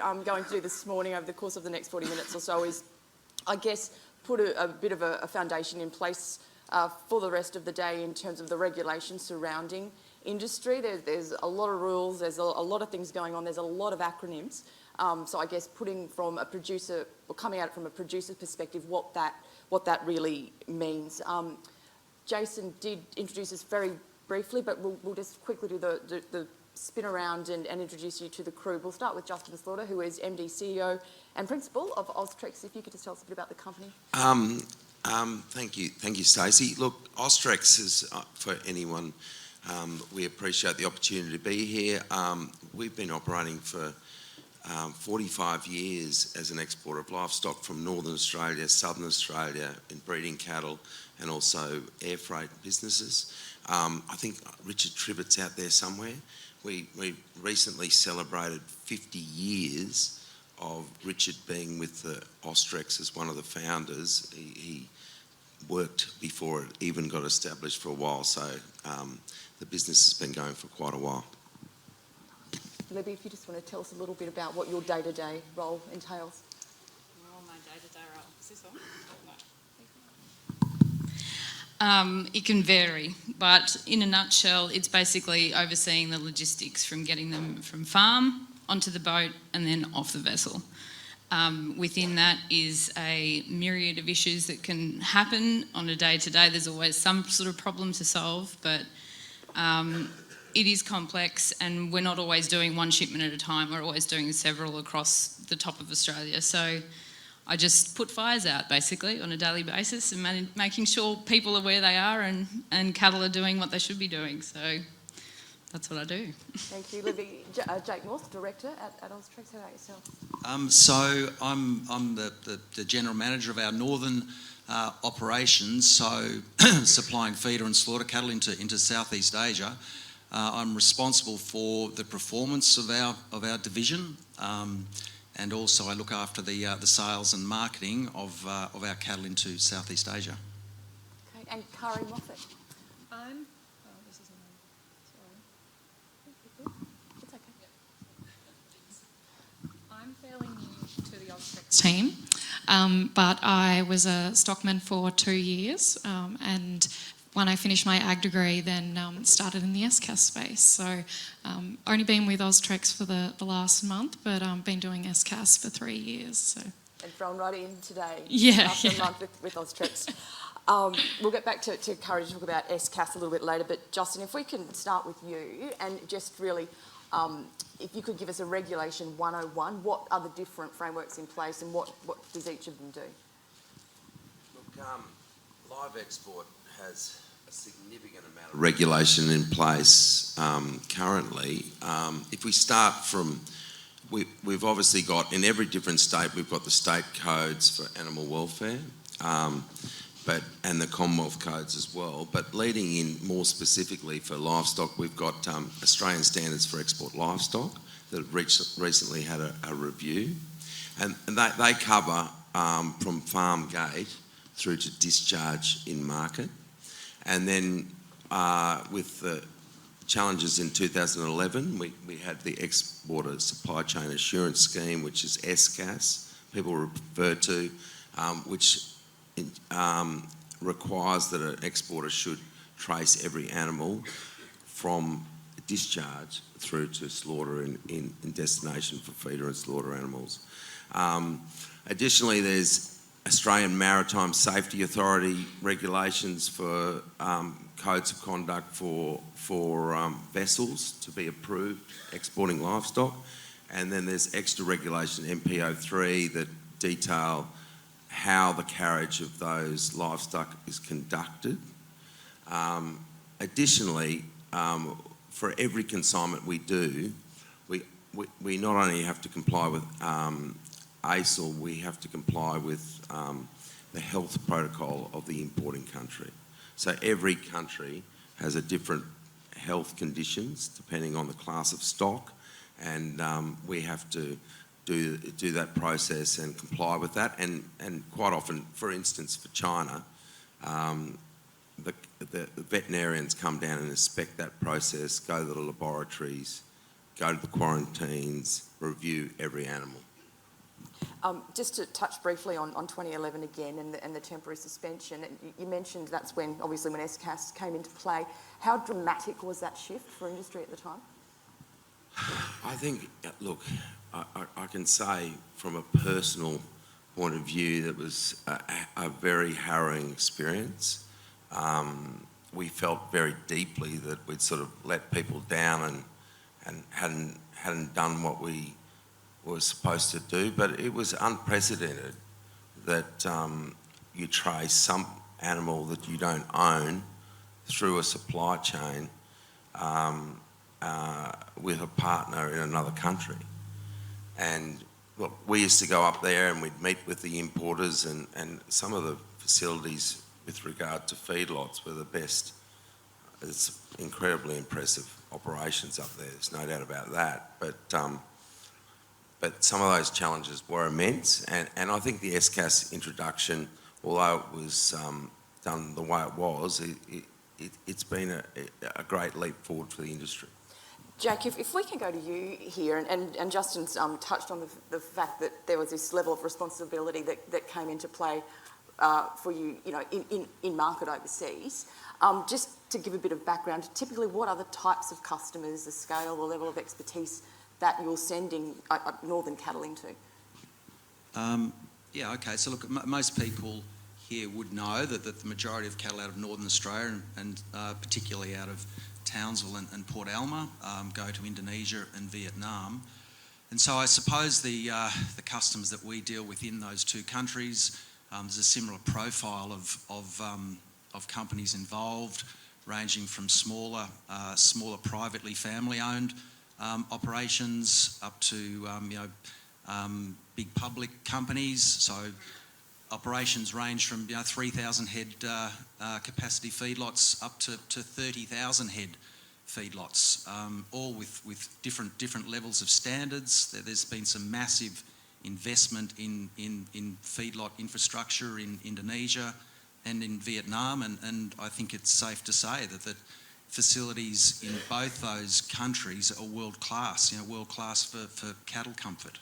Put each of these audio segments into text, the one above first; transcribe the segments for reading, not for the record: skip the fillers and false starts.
I'm going to do this morning over the course of the next 40 minutes or so is, I guess, put a bit of a foundation in place for the rest of the day in terms of the regulations surrounding industry. There's a lot of rules, there's a lot of things going on, there's a lot of acronyms. So I guess putting from a producer, or coming at it from a producer's perspective, what that really means. Jason did introduce us very briefly, but we'll just quickly do the spin around and introduce you to the crew. We'll start with Justin Slaughter, who is MD, CEO and Principal of AUSTREX. If you could just tell us a bit about the company. Thank you, Stacey. Look, AUSTREX is, for anyone, we appreciate the opportunity to be here. We've been operating for 45 years as an exporter of livestock from Northern Australia, Southern Australia, in breeding cattle and also air freight businesses. I think Richard Trivets out there somewhere. We recently celebrated 50 years of Richard being with the AUSTREX as one of the founders. He worked before it even got established for a while, so the business has been going for quite a while. Libbi, if you just want to tell us a little bit about what your day-to-day role entails. Oh, my day-to-day role. Is this on? It can vary, but in a nutshell, it's basically overseeing the logistics from getting them from farm onto the boat and then off the vessel. Within that is a myriad of issues that can happen on a day-to-day. There's always some sort of problem to solve, but it is complex, and we're not always doing one shipment at a time. We're always doing several across the top of Australia. So I just put fires out basically on a daily basis and making sure people are where they are and cattle are doing what they should be doing. So that's what I do. Thank you, Libbi. Jake Morse, Director at AUSTREX. How about yourself? So I'm the General Manager of our Northern operations, so supplying feeder and slaughter cattle into Southeast Asia. I'm responsible for the performance of our division, and also I look after the sales and marketing of our cattle into Southeast Asia. Okay, and Kari Moffat. I'm fairly new to the AUSTREX team, but I was a stockman for 2 years, and when I finished my ag degree, then started in the ESCAS space. So only been with AUSTREX for the last month, but been doing ESCAS for 3 years. So. And thrown right in today. Yeah. After a month with AUSTREX. We'll get back to Kari to talk about ESCAS a little bit later, but Justin, if we can start with you and just really, if you could give us a Regulation 101, what are the different frameworks in place and what does each of them do? Look, live export has a significant amount of regulation in place currently. If we start from, we've obviously got, in every different state, we've got the state codes for animal welfare, and the Commonwealth codes as well. But leading in more specifically for livestock, we've got Australian standards for export livestock that have recently had a review, and they cover from farm gate through to discharge in market. And then with the challenges in 2011, we had the Exporter Supply Chain Assurance Scheme, which is ESCAS, people refer to, which requires that an exporter should trace every animal from discharge through to slaughter in destination for feeder and slaughter animals. Additionally, there's Australian Maritime Safety Authority regulations for codes of conduct for vessels to be approved exporting livestock, and then there's extra regulation MPO3 that detail how the carriage of those livestock is conducted. Additionally, for every consignment we do, we not only have to comply with ASEL, we have to comply with the health protocol of the importing country. So every country has a different health conditions depending on the class of stock, and we have to do that process and comply with that. And quite often, for instance, for China, the veterinarians come down and inspect that process, go to the laboratories, go to the quarantines, review every animal. Just to touch briefly on 2011 again and the temporary suspension, you mentioned that's when, obviously, when ESCAS came into play. How dramatic was that shift for industry at the time? I think, look, I can say from a personal point of view that was a very harrowing experience. We felt very deeply that we'd sort of let people down and hadn't done what we were supposed to do, but it was unprecedented that you trace some animal that you don't own through a supply chain with a partner in another country. And look, we used to go up there and we'd meet with the importers, and some of the facilities with regard to feedlots were the best. It's incredibly impressive operations up there, there's no doubt about that. But some of those challenges were immense, and I think the ESCAS introduction, although it was done the way it was, it's been a great leap forward for the industry. Jake, if we can go to you here, and Justin's touched on the fact that there was this level of responsibility that came into play for you, in market overseas. Just to give a bit of background, typically what are the types of customers, the scale, the level of expertise that you're sending northern cattle into? Yeah, okay. So look, most people here would know that the majority of cattle out of Northern Australia and particularly out of Townsville and Port Alma go to Indonesia and Vietnam. And so I suppose the customers that we deal with in those two countries, there's a similar profile of companies involved, ranging from smaller privately family-owned operations up to big public companies. So operations range from 3,000 head capacity feedlots up to 30,000 head feedlots, all with different levels of standards. There's been some massive investment in feedlot infrastructure in Indonesia and in Vietnam, and I think it's safe to say that facilities in both those countries are world class for cattle comfort.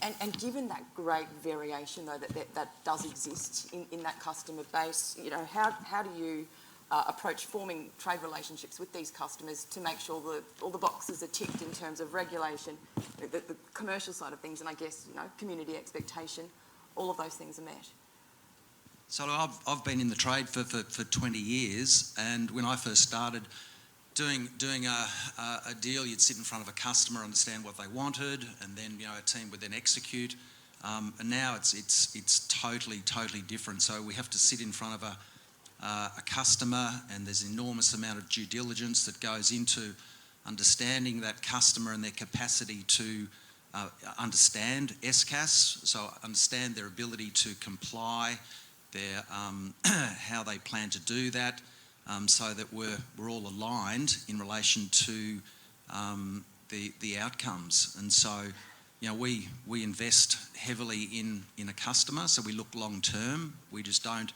And given that great variation, though, that does exist in that customer base, how do you approach forming trade relationships with these customers to make sure that all the boxes are ticked in terms of regulation, the commercial side of things, and I guess community expectation, all of those things are met? So I've been in the trade for 20 years, and when I first started doing a deal, you'd sit in front of a customer, understand what they wanted, and then a team would then execute. And now it's totally different. So we have to sit in front of a customer, and there's an enormous amount of due diligence that goes into understanding that customer and their capacity to understand ESCAS, so understand their ability to comply, their how they plan to do that, so that we're all aligned in relation to the outcomes. And so we invest heavily in a customer, so we look long term. We just don't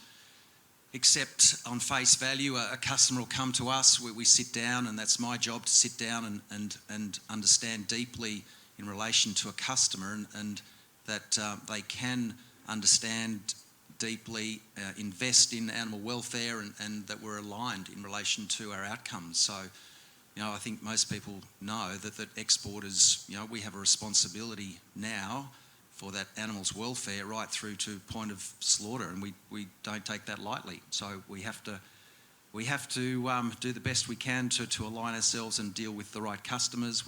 accept on face value a customer will come to us. We sit down, and that's my job, to sit down and understand deeply in relation to a customer, and that they can understand deeply, invest in animal welfare, and that we're aligned in relation to our outcomes. So, I think most people know that exporters, we have a responsibility now for that animal's welfare right through to point of slaughter, and we don't take that lightly. So we have to do the best we can to align ourselves and deal with the right customers.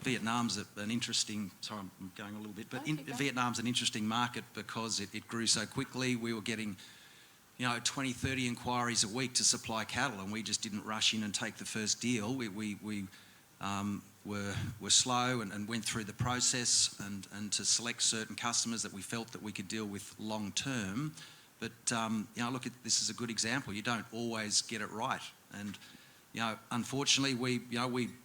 Vietnam's an interesting, sorry I'm going a little bit, but Vietnam's an interesting market because it grew so quickly. We were getting 20, 30 inquiries a week to supply cattle, and we just didn't rush in and take the first deal. We were slow and went through the process and to select certain customers that we felt that we could deal with long term. But look, this is a good example. You don't always get it right, and unfortunately, we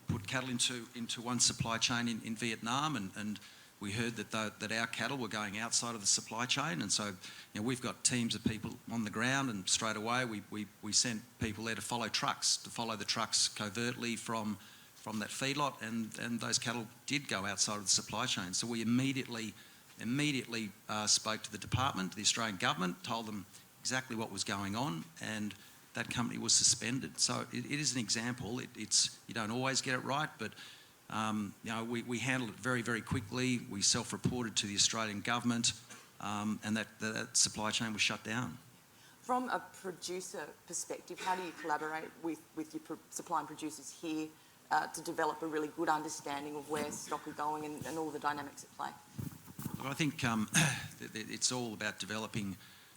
put cattle into one supply chain in Vietnam, and we heard that our cattle were going outside of the supply chain, and so we've got teams of people on the ground, and straight away we sent people there to follow the trucks covertly from feedlot, and those cattle did go outside of the supply chain. So we immediately spoke to the department, the Australian government, told them exactly what was going on, and that company was suspended. So it is an example. It's you don't always get it right, but we handled it very, very quickly. We self-reported to the Australian government, and that supply chain was shut down. From a producer perspective, how do you collaborate with your supplying producers here to develop a really good understanding of where stock are going and all the dynamics at play? Well, I think it's all about developing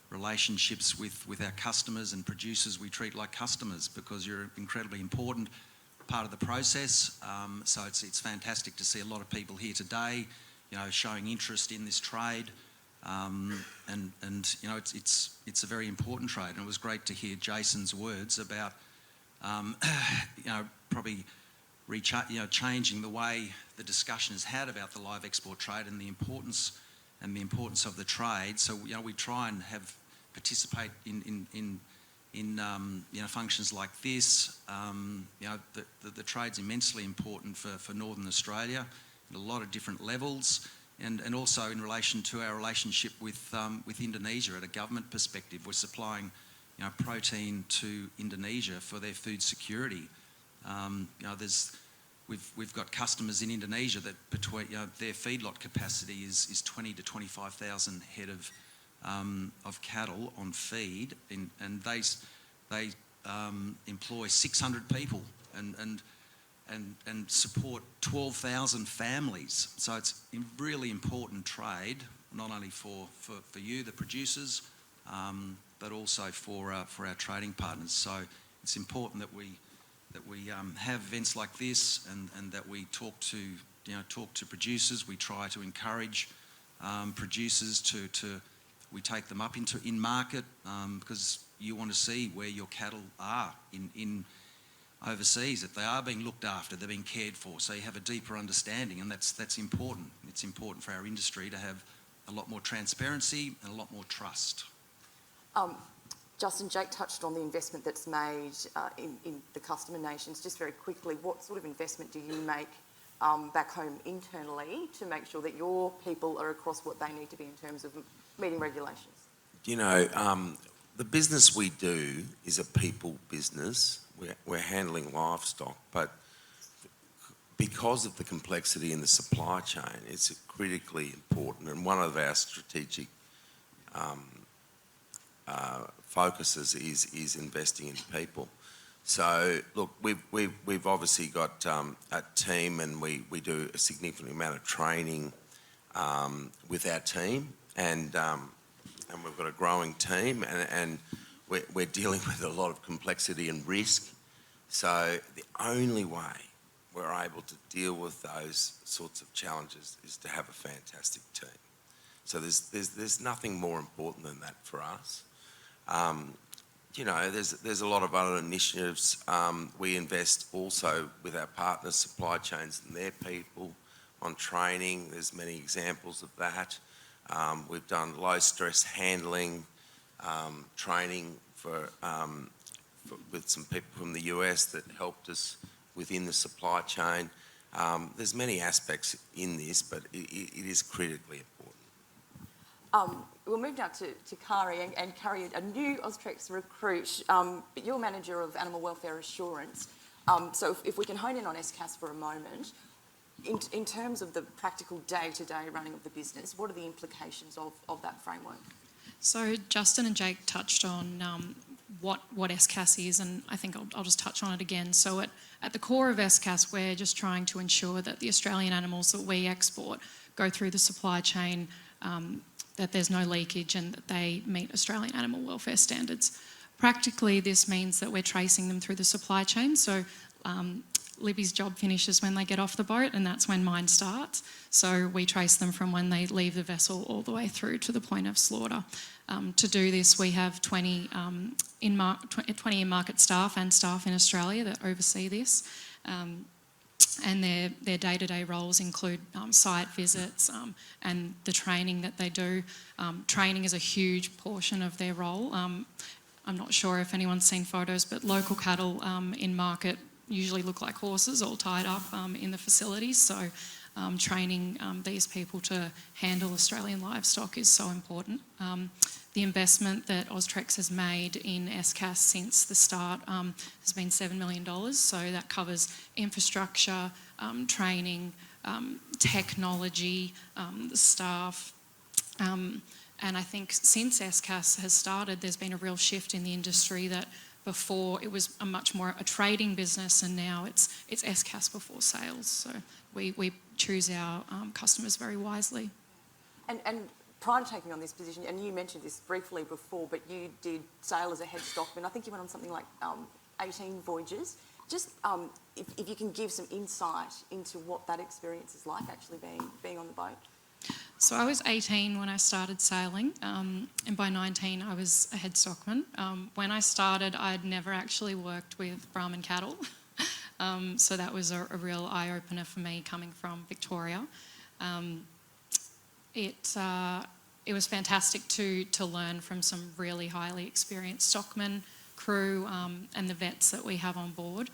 relationships with our customers and producers. We treat like customers because you're an incredibly important part of the process. So it's fantastic to see a lot of people here today, showing interest in this trade. And it's a very important trade, and it was great to hear Jason's words about probably changing the way the discussion is had about the live export trade and the importance of the trade. So we try and participate in functions like this. The trade's immensely important for Northern Australia at a lot of different levels. And also in relation to our relationship with Indonesia at a government perspective. We're supplying protein to Indonesia for their food security. We've got customers in Indonesia that between their feedlot capacity is 20 to 25,000 head of cattle on feed, and they employ 600 people and support 12,000 families. So it's a really important trade, not only for you, the producers, but also for our trading partners. So it's important that we have events like this and that we talk to producers. We try to encourage producers to we take them up in market because you want to see where your cattle are in overseas, that they are being looked after, they're being cared for, so you have a deeper understanding, and that's important. It's important for our industry to have a lot more transparency and a lot more trust. Justin, Jake touched on the investment that's made in the customer nations. Just very quickly, what sort of investment do you make back home internally to make sure that your people are across what they need to be in terms of meeting regulations? The business we do is a people business. We're handling livestock, but because of the complexity in the supply chain, it's critically important, and one of our strategic focuses is investing in people. So look, we've obviously got a team, and we do a significant amount of training with our team, and we've got a growing team, and we're dealing with a lot of complexity and risk. So the only way we're able to deal with those sorts of challenges is to have a fantastic team. So there's nothing more important than that for us. There's a lot of other initiatives. We invest also with our partners, supply chains and their people, on training. There's many examples of that. We've done low stress handling training with some people from the US that helped us within the supply chain. There's many aspects in this, but it is critically important. We'll move now to Kari, and Kari, a new AUSTREX recruit, but you're manager of animal welfare assurance. So if we can hone in on ESCAS for a moment, in terms of the practical day-to-day running of the business, what are the implications of that framework? So Justin and Jake touched on what ESCAS is, and I think I'll just touch on it again. So at the core of ESCAS, we're just trying to ensure that the Australian animals that we export go through the supply chain, that there's no leakage, and that they meet Australian animal welfare standards. Practically, this means that we're tracing them through the supply chain. So Libby's job finishes when they get off the boat, and that's when mine starts. So we trace them from when they leave the vessel all the way through to the point of slaughter. To do this, we have 20 in-market staff and staff in Australia that oversee this. And their day-to-day roles include site visits and the training that they do. Training is a huge portion of their role. I'm not sure if anyone's seen photos, but local cattle in market usually look like horses all tied up in the facilities. So training these people to handle Australian livestock is so important. The investment that AUSTREX has made in ESCAS since the start has been $7 million. So that covers infrastructure, training, technology, the staff. And I think since ESCAS has started, there's been a real shift in the industry that before it was a much more a trading business, and now it's ESCAS before sales. So we choose our customers very wisely. And prior to taking on this position, and you mentioned this briefly before, but you did sail as a head stockman. I think you went on something like 18 voyages. Just if you can give some insight into what that experience is like, actually being on the boat. So I was 18 when I started sailing, and by 19 I was a head stockman. When I started, I'd never actually worked with Brahman cattle, so that was a real eye-opener for me coming from Victoria. It was fantastic to learn from some really highly experienced stockmen, crew, and the vets that we have on board.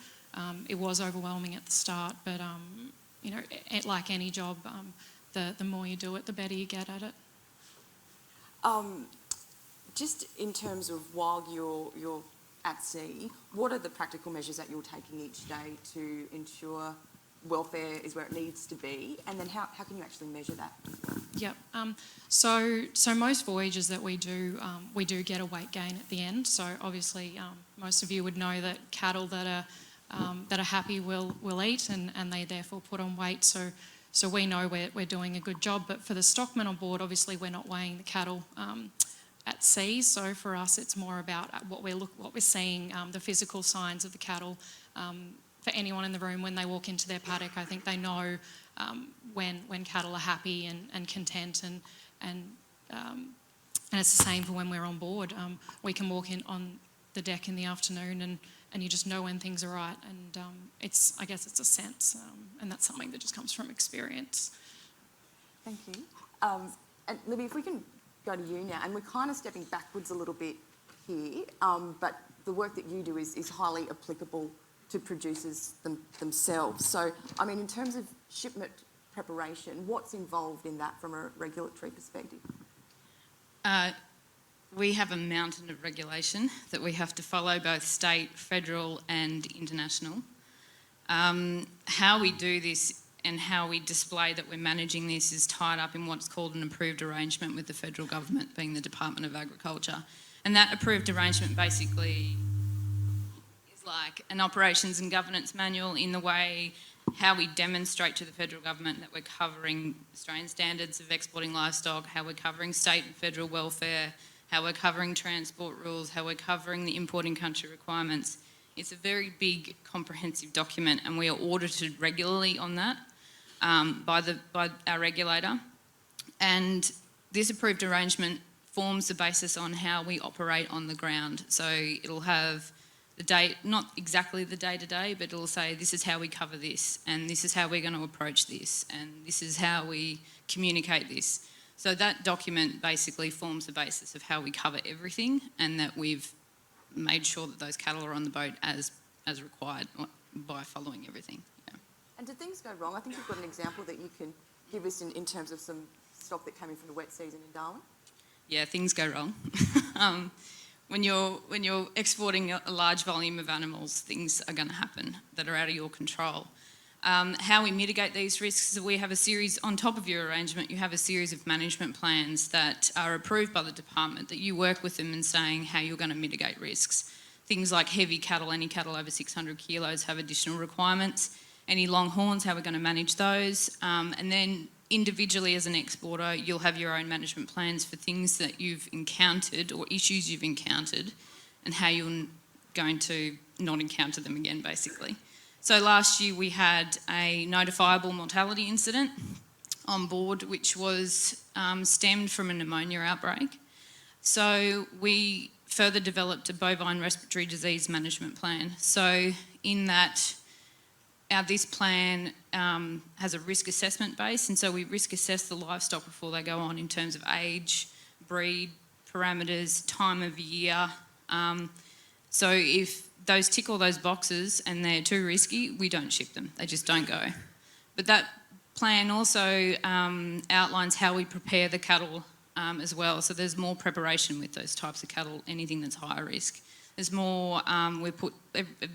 It was overwhelming at the start, but you know, like any job, the more you do it, the better you get at it. Just in terms of while you're at sea, what are the practical measures that you're taking each day to ensure welfare is where it needs to be, and then how can you actually measure that? Yep. So most voyages that we do get a weight gain at the end. So obviously, most of you would know that cattle that are happy will eat, and they therefore put on weight. So we know we're doing a good job. But for the stockmen on board, obviously we're not weighing the cattle at sea. So for us, it's more about what we're seeing, the physical signs of the cattle. For anyone in the room, when they walk into their paddock, I think they know when cattle are happy and content, and it's the same for when we're on board. We can walk in on the deck in the afternoon and you just know when things are right, and I guess it's a sense, and that's something that just comes from experience. Thank you. And Libbi, if we can go to you now, and we're kind of stepping backwards a little bit here, but the work that you do is highly applicable to producers themselves. So, I mean, in terms of shipment preparation, what's involved in that from a regulatory perspective? We have a mountain of regulation that we have to follow, both state, federal and international. How we do this and how we display that we're managing this is tied up in what's called an approved arrangement with the federal government, being the Department of Agriculture. And that approved arrangement basically is like an operations and governance manual in the way how we demonstrate to the federal government that we're covering Australian standards of exporting livestock, how we're covering state and federal welfare, how we're covering transport rules, how we're covering the importing country requirements. It's a very big, comprehensive document, and we are audited regularly on that by our regulator. And this approved arrangement forms the basis on how we operate on the ground. So it'll have the date, not exactly the day-to-day, but it'll say this is how we cover this, and this is how we're going to approach this, and this is how we communicate this. So that document basically forms the basis of how we cover everything, and that we've made sure that those cattle are on the boat as required by following everything. Yeah. And did things go wrong? I think you've got an example that you can give us in terms of some stock that came in from the wet season in Darwin. Yeah, things go wrong. When you're exporting a large volume of animals, things are going to happen that are out of your control. How we mitigate these risks, we have a series, on top of your arrangement, you have a series of management plans that are approved by the department that you work with them in saying how you're going to mitigate risks. Things like heavy cattle, any cattle over 600 kilos have additional requirements. Any longhorns, how we're going to manage those. And then individually as an exporter, you'll have your own management plans for things that you've encountered or issues you've encountered and how you're going to not encounter them again, basically. So last year we had a notifiable mortality incident on board, which was stemmed from a pneumonia outbreak. So we further developed a bovine respiratory disease management plan. So in that, this plan has a risk assessment base, and so we risk assess the livestock before they go on in terms of age, breed, parameters, time of year, So if those tick all those boxes and they're too risky, we don't ship them. They just don't go. But that plan also outlines how we prepare the cattle as well. So there's more preparation with those types of cattle, anything that's higher risk. There's more,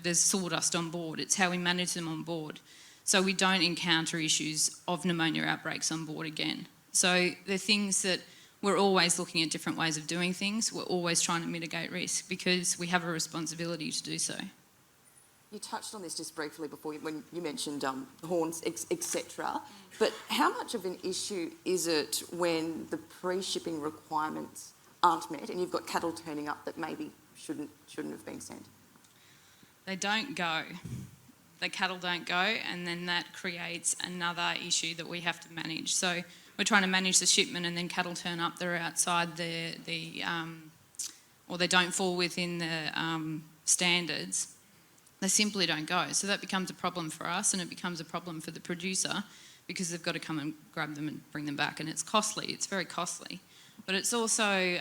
there's sawdust on board. It's how we manage them on board. So we don't encounter issues of pneumonia outbreaks on board again. So they're things that we're always looking at different ways of doing things. We're always trying to mitigate risk because we have a responsibility to do so. You touched on this just briefly before when you mentioned horns, etc. But how much of an issue is it when the pre-shipping requirements aren't met and you've got cattle turning up that maybe shouldn't have been sent? They don't go. The cattle don't go, and then that creates another issue that we have to manage. So we're trying to manage the shipment, and then cattle turn up that are outside or they don't fall within the standards. They simply don't go. So that becomes a problem for us, and it becomes a problem for the producer because they've got to come and grab them and bring them back, and it's costly. It's very costly. But it's also,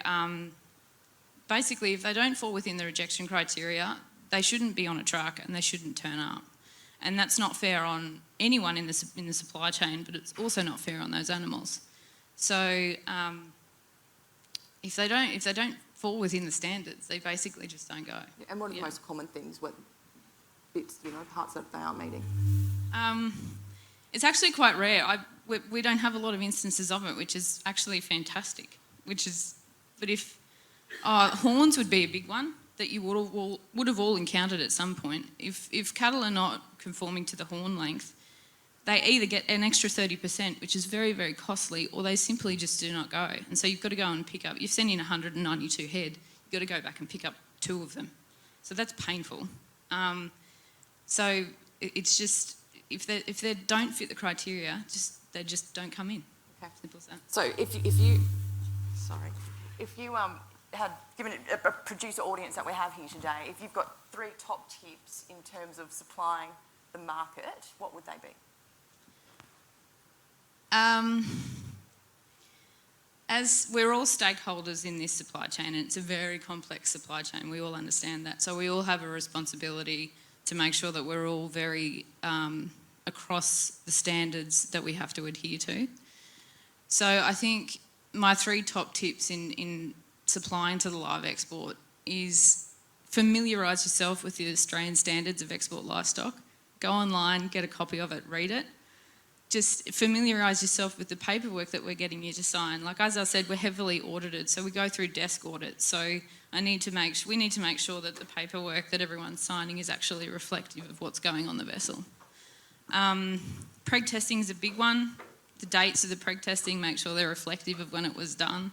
basically, if they don't fall within the rejection criteria, they shouldn't be on a truck and they shouldn't turn up. And that's not fair on anyone in the supply chain, but it's also not fair on those animals. So if they don't fall within the standards, they basically just don't go. And what are the most common things, what bits, parts that they aren't meeting? It's actually quite rare. We don't have a lot of instances of it, which is actually fantastic. But if horns would be a big one that you would have all encountered at some point. If cattle are not conforming to the horn length, they either get an extra 30%, which is very, very costly, or they simply just do not go. And so you've got to go and pick up, you've sent in 192 head, you've got to go back and pick up 2 of them. So that's painful. So it's just, if they don't fit the criteria, they just don't come in. Okay. Simple as that. So if you had given a producer audience that we have here today, if you've got 3 top tips in terms of supplying the market, what would they be? As we're all stakeholders in this supply chain, and it's a very complex supply chain, we all understand that. So we all have a responsibility to make sure that we're all very across the standards that we have to adhere to. So I think my 3 top tips in supplying to the live export is familiarise yourself with the Australian standards of export livestock. Go online, get a copy of it, read it. Just familiarise yourself with the paperwork that we're getting you to sign. Like, as I said, we're heavily audited, so we go through desk audits. So we need to make sure that the paperwork that everyone's signing is actually reflective of what's going on the vessel. Preg testing is a big one. The dates of the preg testing, make sure they're reflective of when it was done.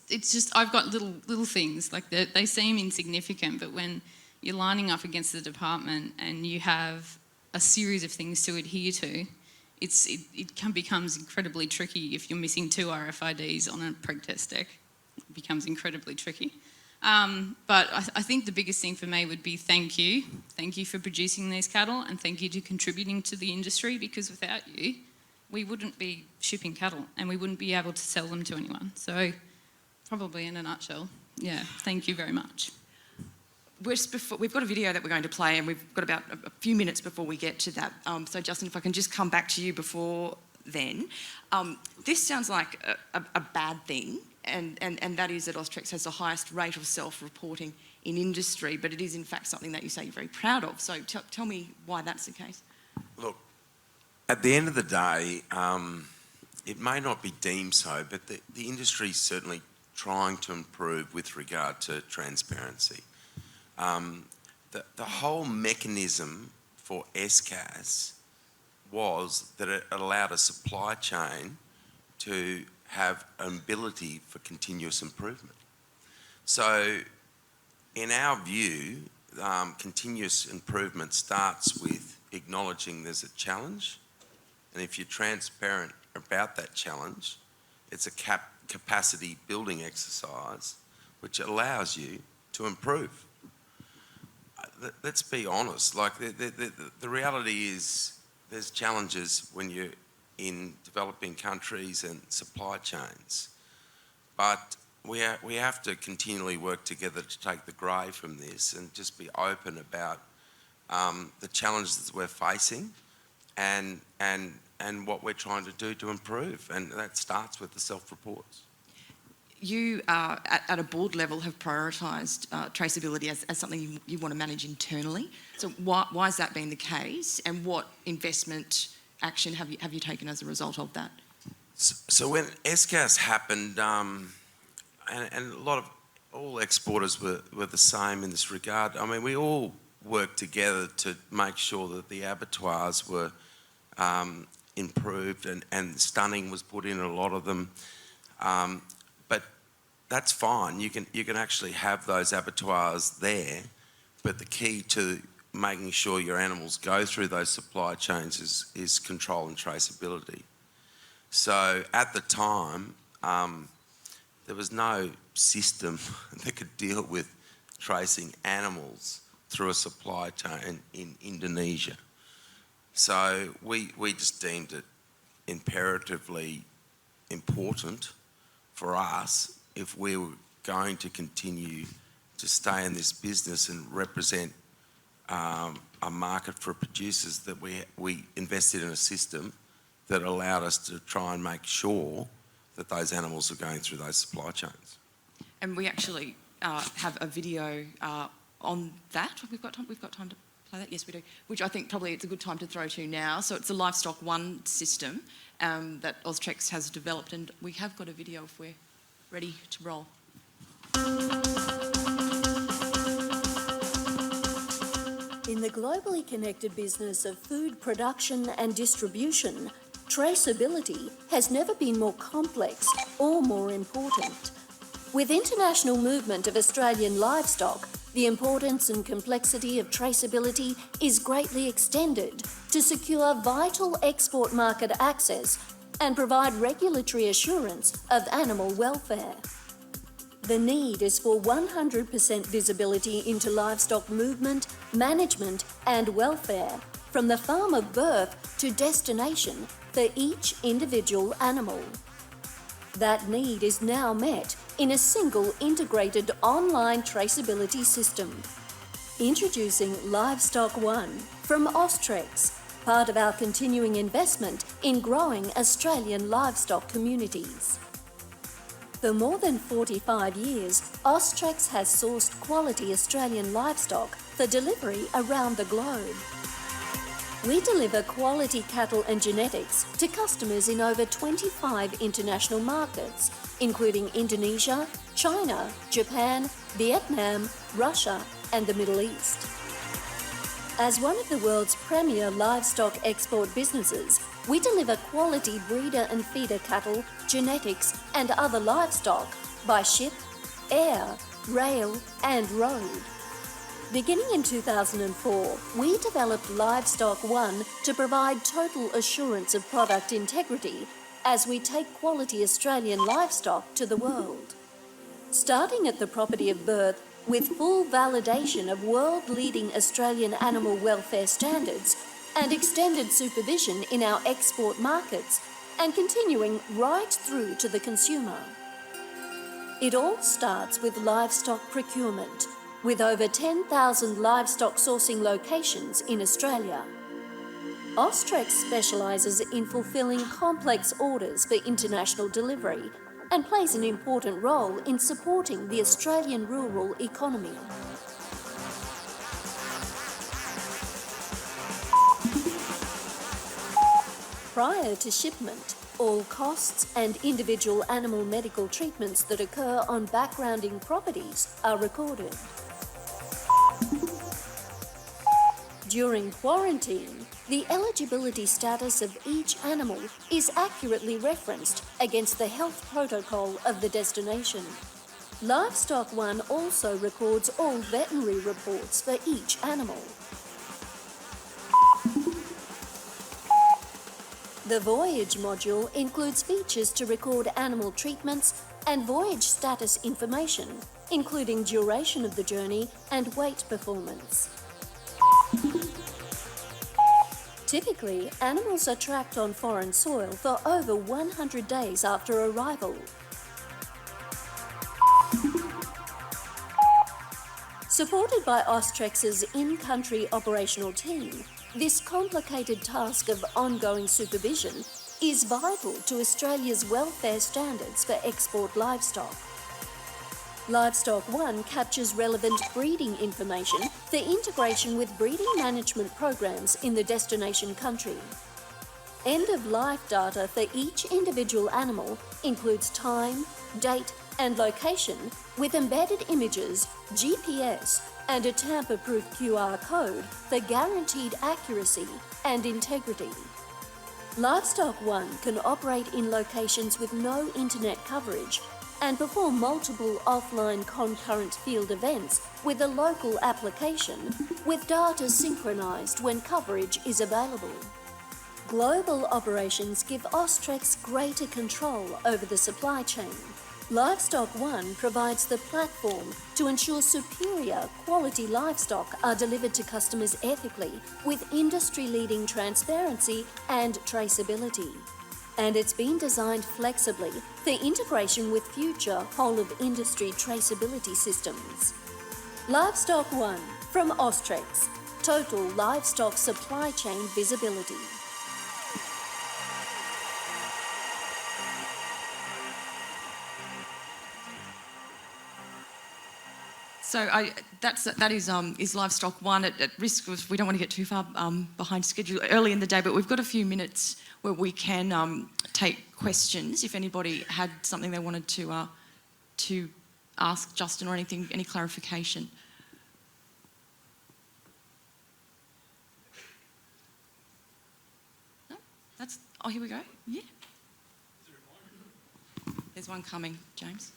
It's just, I've got little things, like they seem insignificant, but when you're lining up against the department and you have a series of things to adhere to, it becomes incredibly tricky if you're missing 2 RFIDs on a preg test deck. It becomes incredibly tricky. But I think the biggest thing for me would be thank you. Thank you for producing these cattle, and thank you to contributing to the industry, because without you, we wouldn't be shipping cattle and we wouldn't be able to sell them to anyone. So probably in a nutshell, yeah, thank you very much. We've got a video that we're going to play, and we've got about a few minutes before we get to that. So Justin, if I can just come back to you before then. This sounds like a bad thing, and that is that AUSTREX has the highest rate of self-reporting in industry, but it is in fact something that you say you're very proud of. So tell me why that's the case. Look, at the end of the day, it may not be deemed so, but the industry is certainly trying to improve with regard to transparency. The whole mechanism for ESCAS was that it allowed a supply chain to have an ability for continuous improvement. So in our view, continuous improvement starts with acknowledging there's a challenge, and if you're transparent about that challenge, it's a capacity building exercise which allows you to improve. Let's be honest, like the reality is there's challenges when you're in developing countries and supply chains, but we have to continually work together to take the grey from this and just be open about the challenges we're facing and what we're trying to do to improve, and that starts with the self-reports. You, at a board level, have prioritised traceability as something you want to manage internally. So why has that been the case, and what investment action have you taken as a result of that? So when ESCAS happened, and a lot of all exporters were the same in this regard. I mean, we all worked together to make sure that the abattoirs were improved, and stunning was put in a lot of them. But that's fine. You can actually have those abattoirs there, but the key to making sure your animals go through those supply chains is control and traceability. So at the time, there was no system that could deal with tracing animals through a supply chain in Indonesia. So we just deemed it imperatively important for us, if we were going to continue to stay in this business and represent a market for producers, that we invested in a system that allowed us to try and make sure that those animals are going through those supply chains. And we actually have a video on that. We've got time to play that? Yes, we do. Which I think probably it's a good time to throw to now. So it's the Livestock One system that AUSTREX has developed, and we have got a video if we're ready to roll. In the globally connected business of food production and distribution, traceability has never been more complex or more important. With international movement of Australian livestock, the importance and complexity of traceability is greatly extended to secure vital export market access and provide regulatory assurance of animal welfare. The need is for 100% visibility into livestock movement, management and welfare, from the farm of birth to destination for each individual animal. That need is now met in a single integrated online traceability system. Introducing Livestock One from AUSTREX, part of our continuing investment in growing Australian livestock communities. For more than 45 years, AUSTREX has sourced quality Australian livestock for delivery around the globe. We deliver quality cattle and genetics to customers in over 25 international markets, including Indonesia, China, Japan, Vietnam, Russia, and the Middle East. As one of the world's premier livestock export businesses, we deliver quality breeder and feeder cattle, genetics, and other livestock by ship, air, rail, and road. Beginning in 2004, we developed Livestock One to provide total assurance of product integrity as we take quality Australian livestock to the world. Starting at the property of birth, with full validation of world-leading Australian animal welfare standards and extended supervision in our export markets, and continuing right through to the consumer. It all starts with livestock procurement, with over 10,000 livestock sourcing locations in Australia. AUSTREX specialises in fulfilling complex orders for international delivery and plays an important role in supporting the Australian rural economy. Prior to shipment, all costs and individual animal medical treatments that occur on backgrounding properties are recorded. During quarantine, the eligibility status of each animal is accurately referenced against the health protocol of the destination. Livestock One also records all veterinary reports for each animal. The Voyage module includes features to record animal treatments and voyage status information, including duration of the journey and weight performance. Typically, animals are tracked on foreign soil for over 100 days after arrival. Supported by AUSTREX's in-country operational team, this complicated task of ongoing supervision is vital to Australia's welfare standards for export livestock. Livestock One captures relevant breeding information for integration with breeding management programs in the destination country. End-of-life data for each individual animal includes time, date and location with embedded images, GPS and a tamper-proof QR code for guaranteed accuracy and integrity. Livestock One can operate in locations with no internet coverage and perform multiple offline concurrent field events with a local application with data synchronised when coverage is available. Global operations give AUSTREX greater control over the supply chain. Livestock One provides the platform to ensure superior quality livestock are delivered to customers ethically with industry-leading transparency and traceability. And it's been designed flexibly for integration with future whole-of-industry traceability systems. Livestock One from AUSTREX, total livestock supply chain visibility. So that is Livestock One at risk of, we don't want to get too far behind schedule early in the day, but we've got a few minutes where we can take questions if anybody had something they wanted to ask Justin or anything, any clarification. No? Oh, here we go. Yeah. There's one coming, James.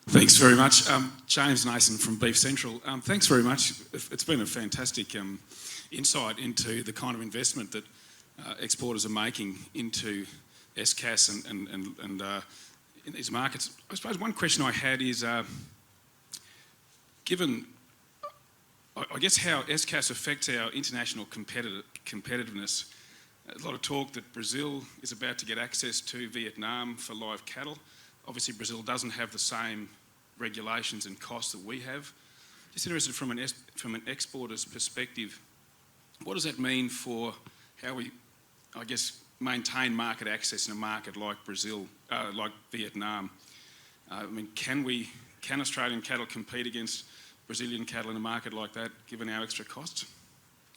Thanks very much. James Nason from Beef Central. Thanks very much. It's been a fantastic insight into the kind of investment that exporters are making into ESCAS and in these markets. I suppose one question I had is, given, I guess, how ESCAS affects our international competitiveness, a lot of talk that Brazil is about to get access to Vietnam for live cattle. Obviously, Brazil doesn't have the same regulations and costs that we have. Just interested from an exporter's perspective, what does that mean for how we, I guess, maintain market access in a market like Brazil, like Vietnam? I mean, can Australian cattle compete against Brazilian cattle in a market like that, given our extra costs?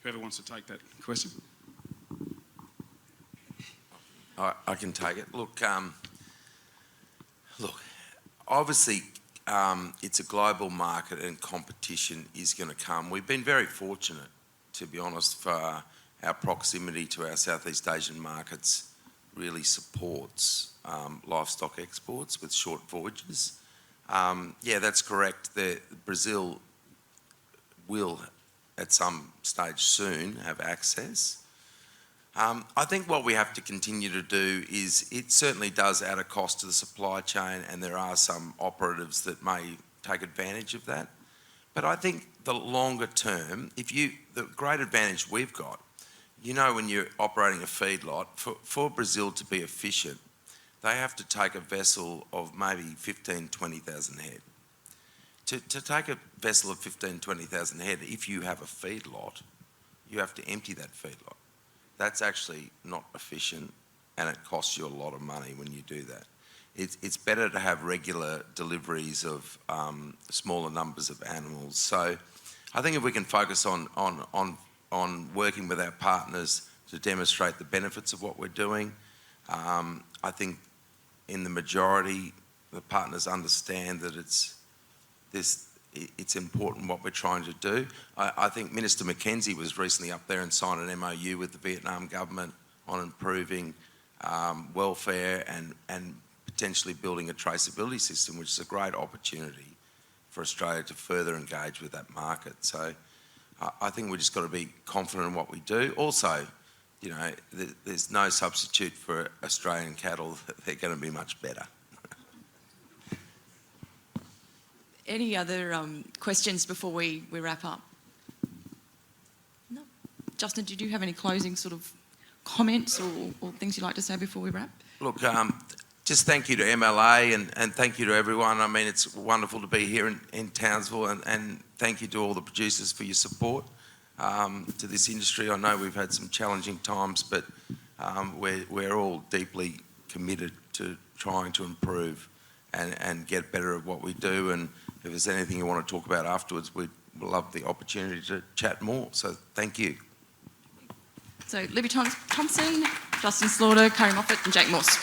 Whoever wants to take that question. I can take it. Look, obviously, it's a global market and competition is going to come. We've been very fortunate, to be honest, for our proximity to our Southeast Asian markets really supports livestock exports with short voyages. Yeah, that's correct. Brazil will, at some stage soon, have access. I think what we have to continue to do is, it certainly does add a cost to the supply chain, and there are some operatives that may take advantage of that. But I think the longer term, the great advantage we've got, when you're operating a feedlot, for Brazil to be efficient, they have to take a vessel of maybe 15,000, 20,000 head. To take a vessel of 15,000, 20,000 head, if you have a feedlot, you have to empty that feedlot. That's actually not efficient, and it costs you a lot of money when you do that. It's better to have regular deliveries of smaller numbers of animals. So I think if we can focus on working with our partners to demonstrate the benefits of what we're doing, I think in the majority, the partners understand that it's important what we're trying to do. I think Minister McKenzie was recently up there and signed an MOU with the Vietnam government on improving welfare and potentially building a traceability system, which is a great opportunity for Australia to further engage with that market. So I think we've just got to be confident in what we do. Also, there's no substitute for Australian cattle. They're going to be much better. Any other questions before we wrap up? No. Justin, did you have any closing sort of comments or things you'd like to say before we wrap? Look, just thank you to MLA and thank you to everyone. I mean, it's wonderful to be here in Townsville, and thank you to all the producers for your support to this industry. I know we've had some challenging times, but we're all deeply committed to trying to improve and get better at what we do. And if there's anything you want to talk about afterwards, we'd love the opportunity to chat more. So thank you. So Libbi Thompson, Justin Slaughter, Kari Moffat and Jake Morse.